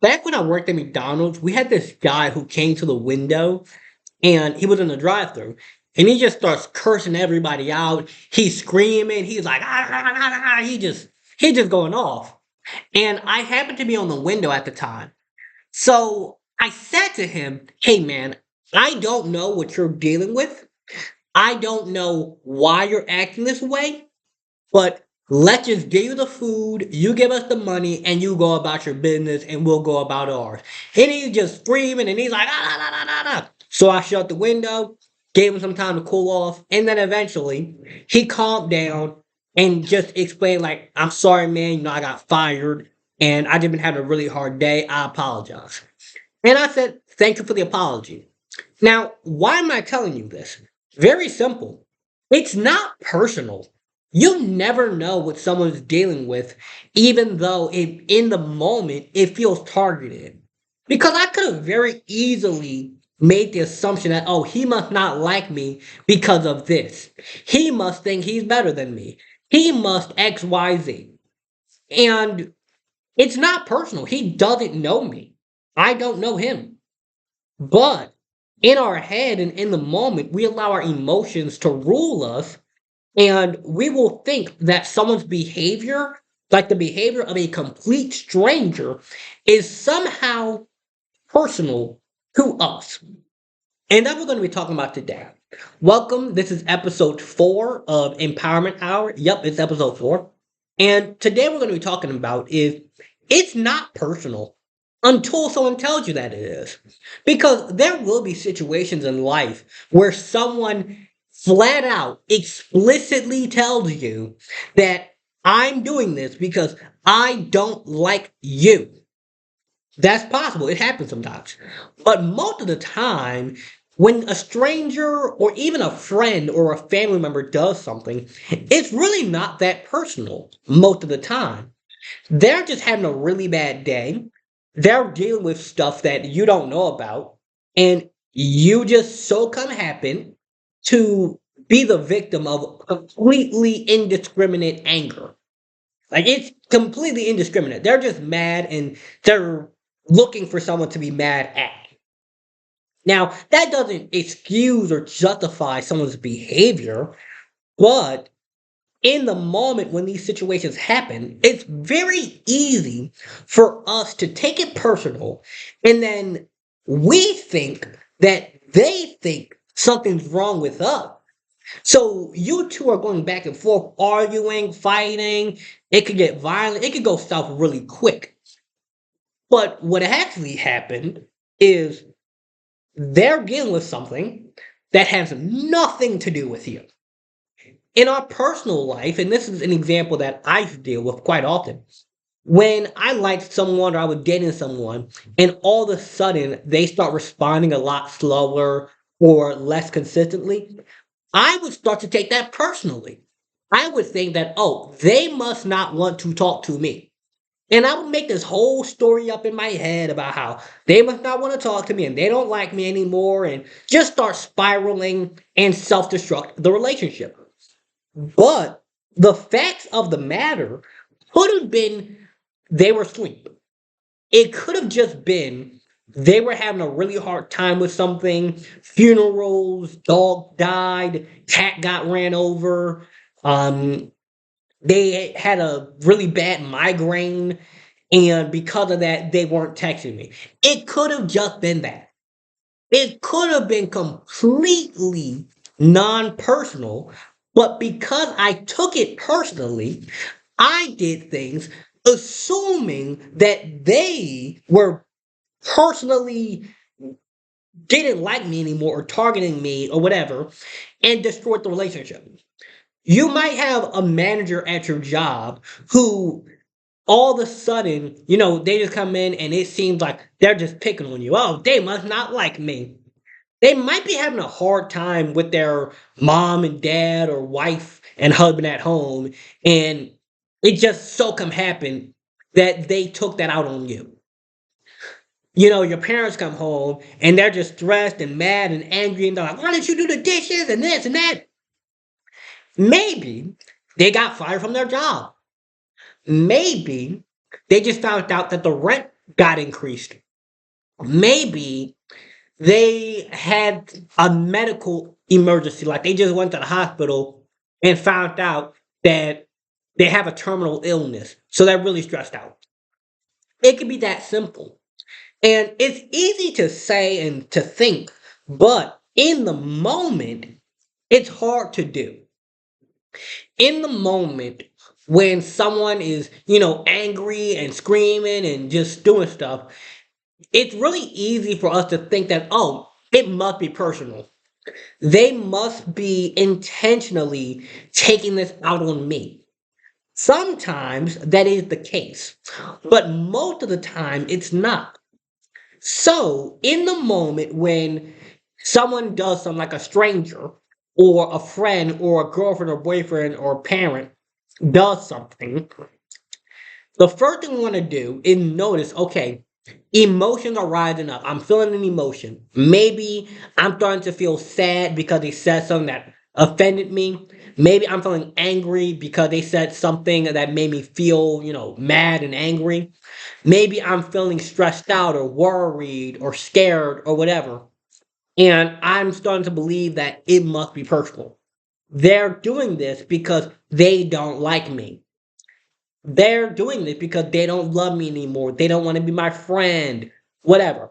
Back when I worked at McDonald's, we had this guy who came to the window and he was in the drive-thru and he just starts cursing everybody out. He's screaming, he's like, "Ah, ah, ah, ah," he just going off. And I happened to be on the window at the time. So I said to him, "Hey man, I don't know what you're dealing with. I don't know why you're acting this way, but let's just give you the food, you give us the money, and you go about your business, and we'll go about ours." And he's just screaming, and he's like, "Ah, nah, nah, nah, nah, nah." So I shut the window, gave him some time to cool off, and then eventually he calmed down and just explained, like, "I'm sorry, man. I got fired, and I just been having a really hard day. I apologize." And I said, "Thank you for the apology." Now, why am I telling you this? Very simple. It's not personal. You never know what someone's dealing with, even though in the moment it feels targeted. Because I could have very easily made the assumption that, oh, he must not like me because of this. He must think he's better than me. He must XYZ. And it's not personal. He doesn't know me. I don't know him. But in our head and in the moment, we allow our emotions to rule us, and we will think that someone's behavior, like the behavior of a complete stranger, is somehow personal to us. And that's what we're going to be talking about today. Welcome. This is episode 4 of Empowerment Hour. Yep, it's episode 4. And today we're going to be talking about is it's not personal until someone tells you that it is. Because there will be situations in life where someone flat out explicitly tells you that I'm doing this because I don't like you. That's possible. It happens sometimes. But most of the time, when a stranger or even a friend or a family member does something, it's really not that personal most of the time. They're just having a really bad day. They're dealing with stuff that you don't know about. And you just so come happen to be the victim of completely indiscriminate anger. Like it's completely indiscriminate. They're just mad and they're looking for someone to be mad at. Now, that doesn't excuse or justify someone's behavior, but in the moment when these situations happen, it's very easy for us to take it personal and then we think that they think something's wrong with us. So you two are going back and forth, arguing, fighting. It could get violent. It could go south really quick. But what actually happened is they're dealing with something that has nothing to do with you. In our personal life, and this is an example that I deal with quite often, when I liked someone or I was dating someone, and all of a sudden they start responding a lot slower or less consistently, I would start to take that personally. I would think that, oh, they must not want to talk to me. And I would make this whole story up in my head about how they must not want to talk to me and they don't like me anymore, and just start spiraling and self destruct the relationship. But the facts of the matter could have been they were asleep. It could have just been they were having a really hard time with something. Funerals, dog died, cat got ran over. Um, they had a really bad migraine, and because of that, they weren't texting me. It could have just been that. It could have been completely non personal, but because I took it personally, I did things assuming that they were personally didn't like me anymore or targeting me or whatever and destroyed the relationship. You might have a manager at your job who all of a sudden, they just come in and it seems like they're just picking on you. Oh, they must not like me. They might be having a hard time with their mom and dad or wife and husband at home, and it just so come happen that they took that out on you. Your parents come home and they're just stressed and mad and angry and they're like, "Why didn't you do the dishes and this and that?" Maybe they got fired from their job. Maybe they just found out that the rent got increased. Maybe they had a medical emergency, like they just went to the hospital and found out that they have a terminal illness. So they're really stressed out. It could be that simple. And it's easy to say and to think, but in the moment, it's hard to do. In the moment, when someone is, angry and screaming and just doing stuff, it's really easy for us to think that, oh, it must be personal. They must be intentionally taking this out on me. Sometimes that is the case, but most of the time it's not. So, in the moment when someone does something like a stranger or a friend or a girlfriend or boyfriend or parent does something, the first thing we want to do is notice, okay, emotions are rising up. I'm feeling an emotion. Maybe I'm starting to feel sad because they said something that offended me. Maybe I'm feeling angry because they said something that made me feel, mad and angry. Maybe I'm feeling stressed out or worried or scared or whatever. And I'm starting to believe that it must be personal. They're doing this because they don't like me. They're doing this because they don't love me anymore. They don't want to be my friend, whatever.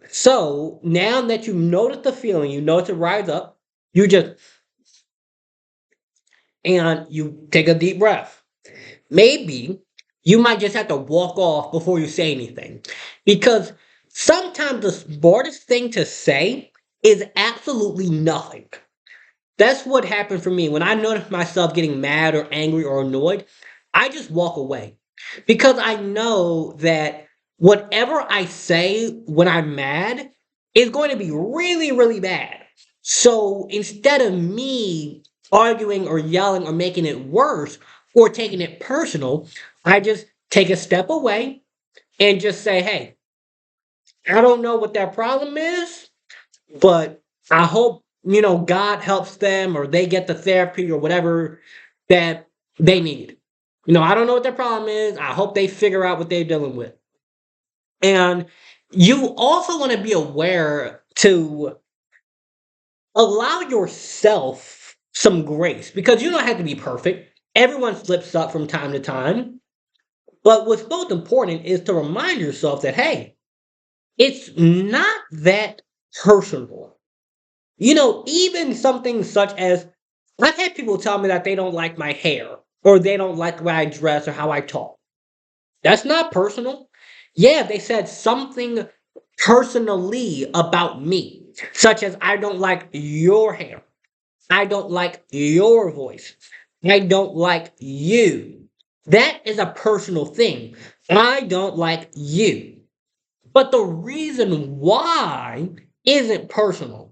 So now that you notice the feeling, you notice it rise up, you just, and you take a deep breath. Maybe you might just have to walk off before you say anything. Because sometimes the smartest thing to say is absolutely nothing. That's what happened for me. When I notice myself getting mad or angry or annoyed, I just walk away because I know that whatever I say when I'm mad is going to be really, really bad. So instead of me arguing or yelling or making it worse or taking it personal, I just take a step away and just say, hey, I don't know what that problem is, but I hope, God helps them or they get the therapy or whatever that they need. I don't know what their problem is. I hope they figure out what they're dealing with. And you also want to be aware to allow yourself some grace because you don't have to be perfect. Everyone slips up from time to time. But what's most important is to remind yourself that, hey, it's not that personal. Even something such as I've had people tell me that they don't like my hair or they don't like the way I dress or how I talk. That's not personal. Yeah, they said something personally about me, such as I don't like your hair. I don't like your voice. I don't like you. That is a personal thing. I don't like you. But the reason why isn't personal.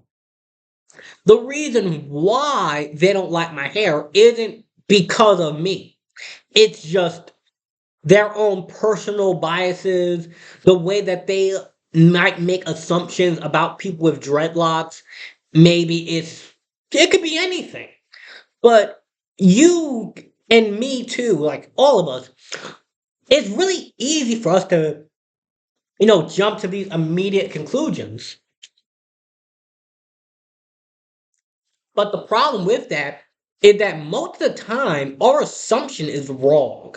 The reason why they don't like my hair isn't because of me. It's just their own personal biases, the way that they might make assumptions about people with dreadlocks. Maybe it could be anything. But you and me too, like all of us, it's really easy for us to, jump to these immediate conclusions. But the problem with that is that most of the time, our assumption is wrong.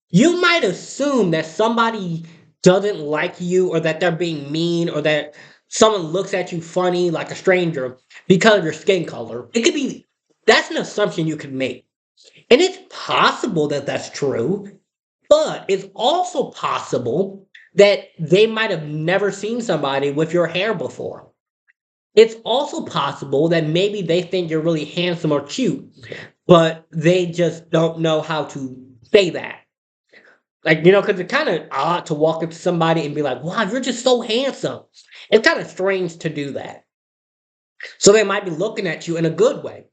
You might assume that somebody doesn't like you or that they're being mean or that someone looks at you funny like a stranger because of your skin color. It could be, that's an assumption you could make. And it's possible that that's true, but it's also possible that they might have never seen somebody with your hair before. It's also possible that maybe they think you're really handsome or cute, but they just don't know how to say that. Like, because it's kind of odd to walk up to somebody and be like, wow, you're just so handsome. It's kind of strange to do that. So they might be looking at you in a good way,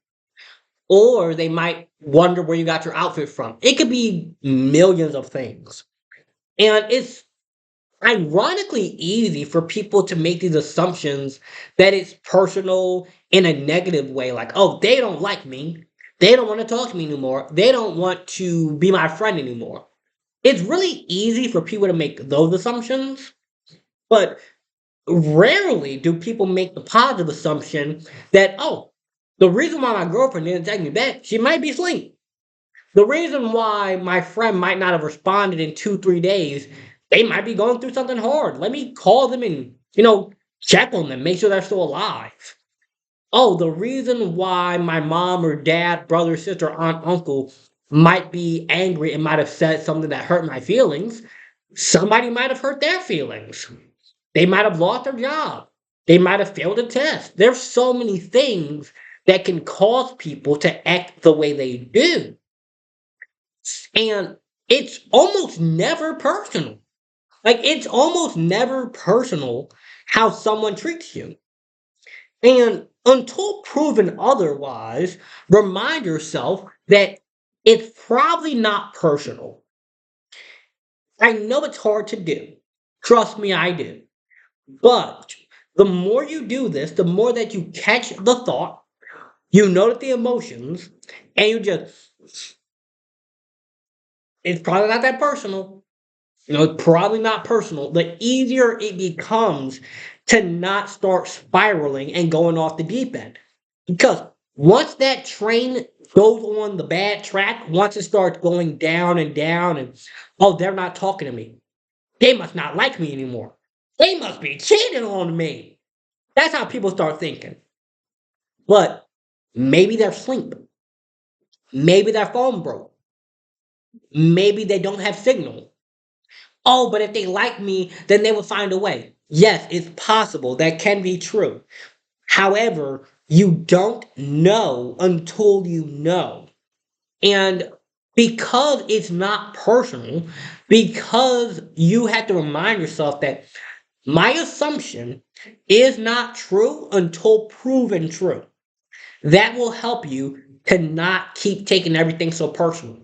or they might wonder where you got your outfit from. It could be millions of things. And it's ironically easy for people to make these assumptions that it's personal in a negative way. Like, oh, they don't like me. They don't want to talk to me anymore. They don't want to be my friend anymore. It's really easy for people to make those assumptions, but rarely do people make the positive assumption that, oh, the reason why my girlfriend didn't text me back, she might be asleep. The reason why my friend might not have responded in 2, 3 days, they might be going through something hard. Let me call them and, check on them, make sure they're still alive. Oh, the reason why my mom or dad, brother, sister, aunt, uncle might be angry and might have said something that hurt my feelings, somebody might have hurt their feelings. They might have lost their job. They might have failed a test. There's so many things that can cause people to act the way they do. And it's almost never personal. Like, it's almost never personal how someone treats you. And until proven otherwise, remind yourself that it's probably not personal. I know it's hard to do. Trust me, I do. But the more you do this, the more that you catch the thought, you notice the emotions, and it's probably not that personal. It's probably not personal. The easier it becomes to not start spiraling and going off the deep end. Because once that train goes on the bad track, once it starts going down and down, and oh, they're not talking to me. They must not like me anymore. They must be cheating on me. That's how people start thinking. But maybe they're asleep. Maybe their phone broke. Maybe they don't have signal. Oh, but if they like me, then they will find a way. Yes, it's possible. That can be true. However, you don't know until you know. And because it's not personal, because you have to remind yourself that my assumption is not true until proven true. That will help you to not keep taking everything so personal.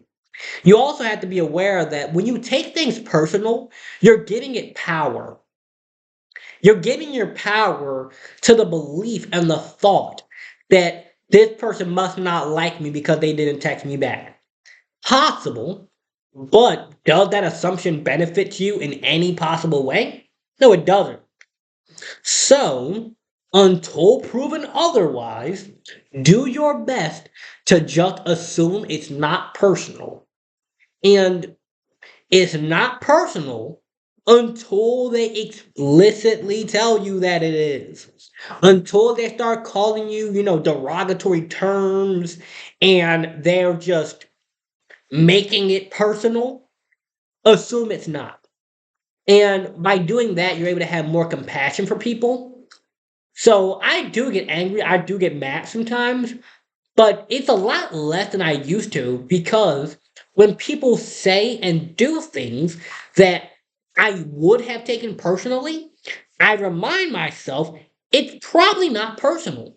You also have to be aware that when you take things personal, you're giving it power. You're giving your power to the belief and the thought that this person must not like me because they didn't text me back. Possible, but does that assumption benefit you in any possible way? No, it doesn't. So, until proven otherwise, do your best to just assume it's not personal. And it's not personal until they explicitly tell you that it is. Until they start calling you, derogatory terms and they're just making it personal, assume it's not. And by doing that, you're able to have more compassion for people. So I do get angry, I do get mad sometimes, but it's a lot less than I used to because when people say and do things that I would have taken personally, I remind myself it's probably not personal.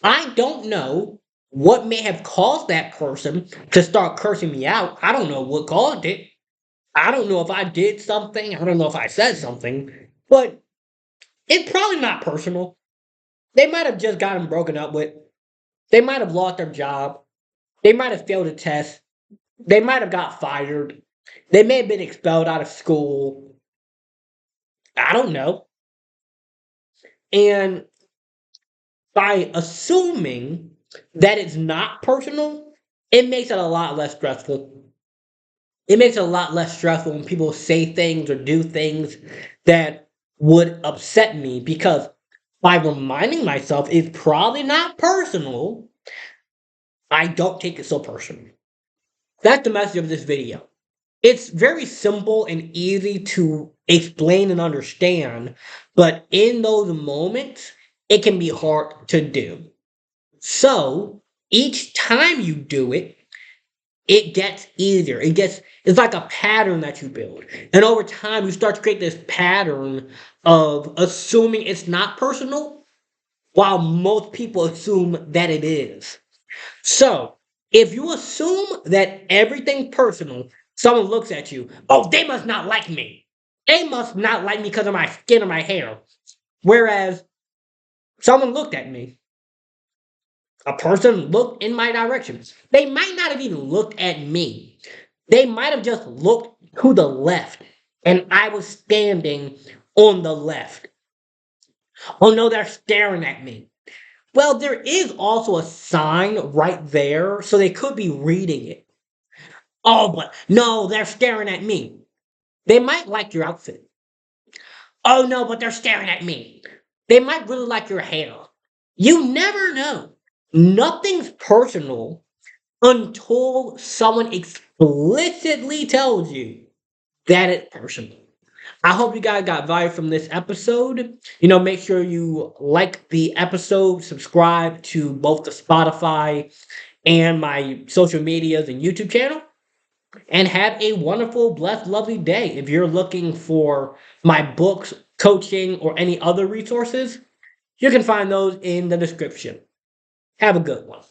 I don't know what may have caused that person to start cursing me out. I don't know what caused it. I don't know if I did something. I don't know if I said something, but it's probably not personal. They might have just gotten broken up with. They might have lost their job. They might have failed a test. They might have got fired. They may have been expelled out of school. I don't know. And by assuming that it's not personal, it makes it a lot less stressful. It makes it a lot less stressful when people say things or do things that would upset me because by reminding myself it's probably not personal, I don't take it so personal. That's the message of this video. It's very simple and easy to explain and understand, but in those moments, it can be hard to do. So each time you do it, it gets easier. It's like a pattern that you build. And over time, you start to create this pattern of assuming it's not personal, while most people assume that it is. So, if you assume that everything personal, someone looks at you, oh, they must not like me. They must not like me because of my skin or my hair. Whereas someone looked at me, a person looked in my direction. They might not have even looked at me. They might have just looked to the left and I was standing on the left. Oh no, they're staring at me. Well, there is also a sign right there, so they could be reading it. Oh, but no, they're staring at me. They might like your outfit. Oh no, but they're staring at me. They might really like your hair. You never know. Nothing's personal until someone explicitly tells you that it's personal. I hope you guys got value from this episode. Make sure you like the episode, subscribe to both the Spotify and my social medias and YouTube channel, and have a wonderful, blessed, lovely day. If you're looking for my books, coaching, or any other resources, you can find those in the description. Have a good one.